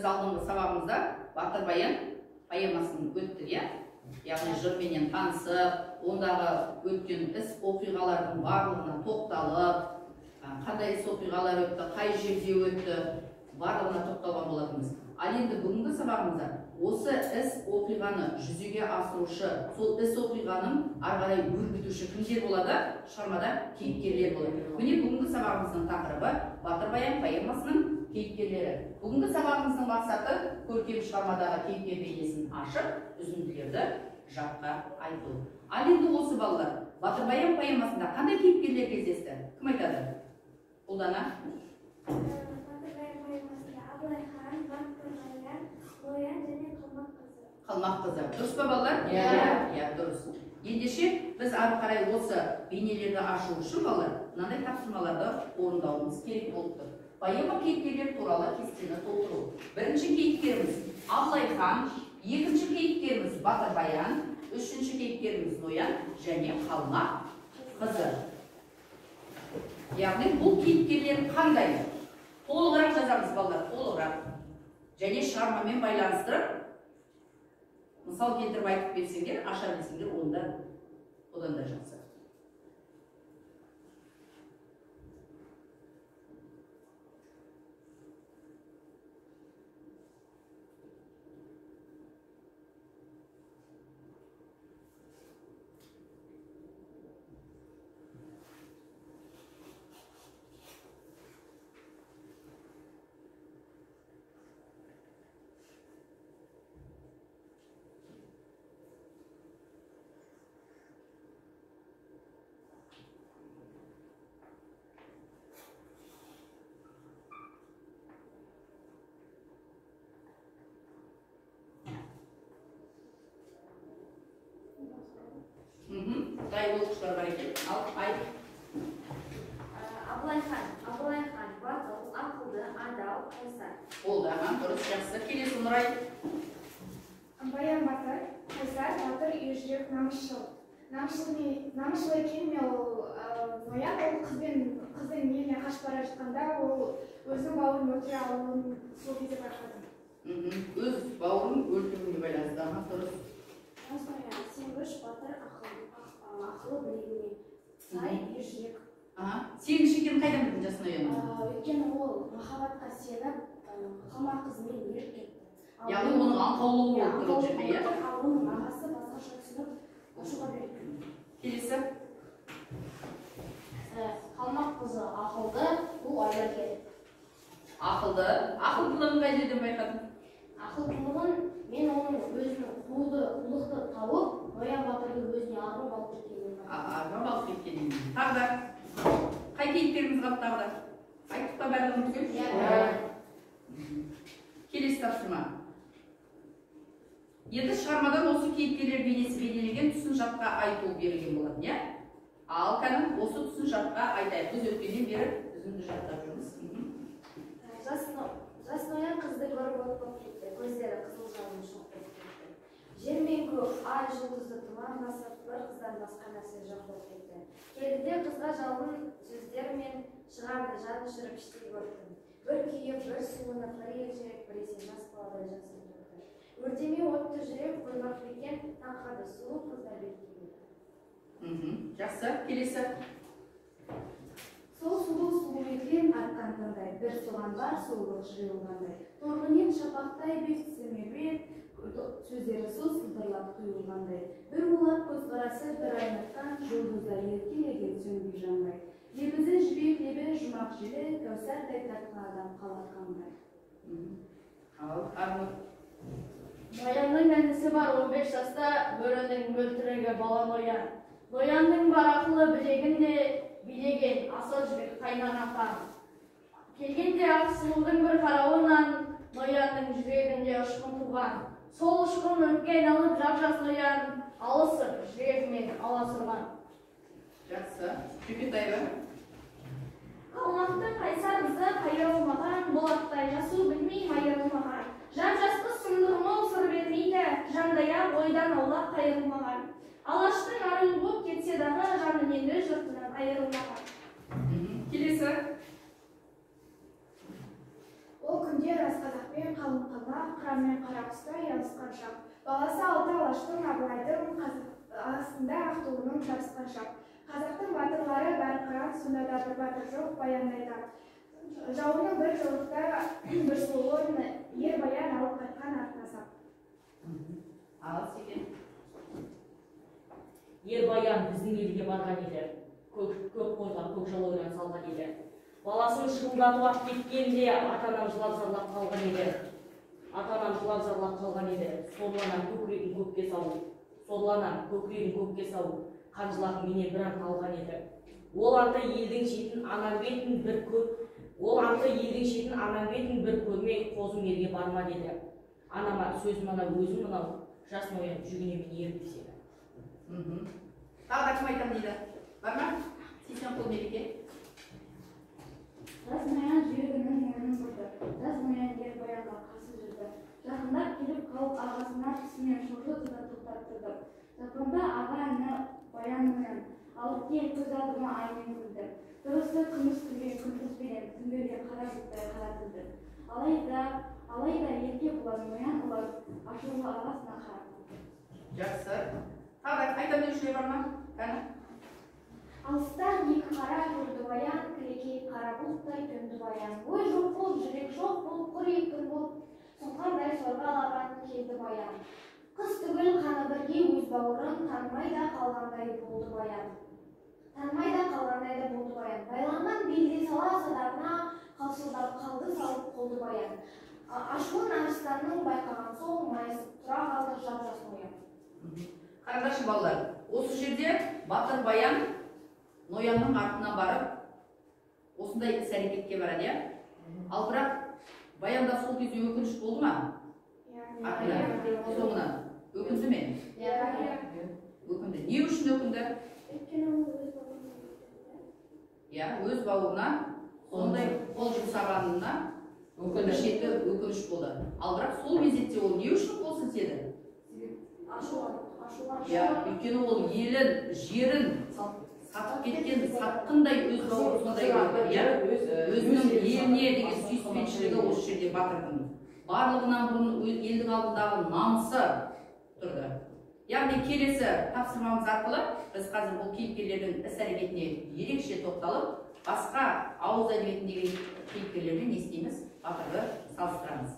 біз алдыңғы сабағымызда Батыр баян поэмасын өттік, иә? Яғни жырменен танысып, ондағы өткен іс оқиғалардың барлығына тоқталып, қандай іс оқиғалар өтті, қай жерде өтті, барлығына тоқталған болатынбыз. Ал енді бүгінгі сабағымызда осы іс оқиғаны жүзеге асырушы, сол іс оқиғаның ары қарай өрбітуші кімдер болады? Шығармада кейіпкерлер болады. Міне бүгінгі сабағымыздың тақырыбы Батыр баян поэмасының кейіпкерлері. Бүгінгі сабағымыздың мақсаты көркем шығармадағы кейіпкер бейнесін ашып, үзінділерді жатқа айту. Ал енді осы балалар, Батыр баян поэмасында қандай кейіпкерлер кездесті? Кім айтады? Ұлдана? Батыр баян поэмасында Абылайхан, Батыр баян, Ноян және Қалмақ қызы. Қалмақ қызы. Дұрыс па балалар? Иә, дұрыс. Ендеше біз ары қарай осы бейнелерді ашу үшін балалар мынандай тапсырмаларды орындауымыз керек болып тұр. Поэма кейіпкерлер туралы кестені толтыру. Бірінші кейіпкеріміз Абылайхан, екінші кейіпкеріміз Батыр баян, үшінші кейіпкеріміз Ноян және Қалмақ қызы. Яғни бұл кейіпкерлер қандай? Толығырақ жазамыз балалар, толығырақ. Және шығармамен байланыстырып, мысал келтіріп айтып берсеңдер, аша білсеңдер, одан да жақсы. Дай оқушылар бар екен. Ал, айт. Абылайхан, батыл, ақылды, адал, қайсар. Болды, дұрыс, жақсы. Келесі Нұрай. Баян батыр, қайсар, батыр, ержүрек, намысшыл. Намысшыл екенмен ол Ноян ол қыздың еліне қашып бара жатқанда ол өзінің бауырын өлтіре алуын сол кезде байқады. Өз бауырын өлтіруіне байланысты, дұрыс. Ноян, сенгіш, батыр, ақылы білегіне сай, ержүрек. Сенгіш екенін қайдан білдің жас Ноян? Өйткені ол махаббатқа сеніп, Қалмақ қызымен еріп кетті. Яғни оның аңқаулығы болып тұр жерде, иә? Ал оның ағасы басқаша түсініп, ашуға берді. Келесі. Қалмақ қызы ақылды, бұл айлакер. Ақылдылығын қай жерден байқадың? Ақылдылығын мен оның өзінің қулықты тауып, Ноян батырды өзіне арбап алып кеткенін. Арбап алып кеткенін. Тағы да. Қай кейіпкеріміз қалды тағы да? Айттық па бәрін ұмытып? Келесі тапсырма. Енді шығармадан осы кейіпкерлер бейнесі бейнеленген тұсын жатқа айту берілген болатын, иә? Ал кәдім осы тұсын жатқа айтайық. Біз өткеннен бері үзінді жаттап жүрміз. Жас Ноян қызды көріп отпап кетті, көздері қызыл жалын шоқтап кетті. Жер мен көк, ай жұлдызды тұман басып, бір қыздан басқа нәрсе жоқ болып кетті. Келді қызға жалын сөздер мен шығарды жаны шырып іштей көрдім. Бір күйіп, бір суынып, бір елжірек, бір есе жас баладай жасын тұрды. Өртеме отты жүрек қоймақ бекен, таңқады сұлу қыздар беткені. Жақсы, келесі. Сол сұлу екен атқан таңдай, бір соған бар сұлулық жиылғандай. Торғынен шапақтай бетсіме бет, сөздері сол сылдырлап құйылғандай. Бір улап көзқарасы бір айнатқан, жұлдыздар еркелеген сөнбей жанбай. Лебізі жібек лебі жұмақ желі, кәусардай тартқан адам қалатқандай. Ноянның әнісі бар 15 жаста, бөрінің өлтірегі бала Ноян. Ноянның бар ақылы білегінде билеген асыл жібек қайнан апан. Келгенде ақ сұлудың бір қарауынан Ноянның жүрегінде ұшқын туған. Сол ұшқын өртке айналып жап-жас Ноян алысып жүрегімен аласырған. Жақсы. Жүкетайға. Қалмақтың қайсар қызы қайырылмаған, болаттай жасу білмей майырылмаған. Жап-жас қыз сұмдығын сыр бермейді, жандая ойдан аулақ қайырылмаған. Алаштың арың болып кетсе дағы, жанын енді жұртынан айырылмаған. Келесі. Ол күндер қазақпен қалың қалмақ, қыранмен қарақұста ұялысқан шақ. Баласы алты алаштың Абылайдың астында ақтуының жабысқан шақ. Қазақтың батырлары бәрі қыран, сонда да бір батыр жоқ, баяндайды. Жауының бір жорықта бір сұлуын ер баян алып қайтқан артына сап. Ал Секен. Ер баян біздің елге барған еді. Көп қойған көк жалаудан салған еді. Баласын шырылдатып ап кеткенде ата-анам жылап зарлап қалған еді. Ата-анам жылап зарлап қалған еді. Сорланам көкірегін көкке салу. Сорланам көкірегін көкке салу. Қанжылақ менен бір ант алған еді. Ол анты елдің шетін анам бетін бір көрмей қозым елге барма деді. Анама сөз мына өзім мынау жас ноян жүгінемен еріп деседі. Тағы да кім айтам дейді? Бар ма? Сейсен қол мереке. Жас ноян жүрегінің мойнын бұрды. Жас ноян ер баянға қарсы жүрді. Жақындап келіп қалып ағасына тісімен шошытып да тоқтап тұрды. Жақында аға іні баян ноян алып кел көз алдыма аймен күлді. Дұрысы күміс күлген күлкіспенен күнбелген қара бұлттай қаратылды. Алайда ерке бұлар ноян олар ашулы ағасына қарап. Жақсы. Тағы да айтам деушілер бар ма? Кәні? Алыстан екі қара жүрді баян, кілекей қара бұлттай төнді баян. Ой жоқ бол, жүрек жоқ бол, құр екпін бол, сұңқардай сорғалаған келді баян. Қыз түгіл қаны бірге өз бауырын, танымай да қалғандай болды баян. Байланған белде сала садарына қалшылдап қалды салып қолды баян. Ашуын арыстанның байқаған соң майысып тұра қалды жап-жас ноян. Қараңдаршы балалар, осы жерде батыр баян ноянның артына барып, осындай іс-әрекетке барады, иә? Ал бірақ баянда сол кезде өкініш болды ма? Соңына өкінді ме? Өкінді. Не үшін өкінді? Өз бауырына сондай қол жұмсағанына өкініш болды. Ал бірақ сол мезетте ол не үшін қол сілтеді? Өйткені ол елін, жерін сатып кеткен сатқындай өз бауыры сондай көрді. Өзінің еліне деген сүйіспеншілігі осы жерде батырдың. Барлығынан бұрын елдің алдындағы намысы тұрды. Яғни келесі тапсырмамыз арқылы біз қазір бұл кейіпкерлердің іс-әрекетіне ерекше тоқталып, басқа ауыз әдебиетіндегі кейіпкерлермен не істейміз? Батырды салыстырамыз.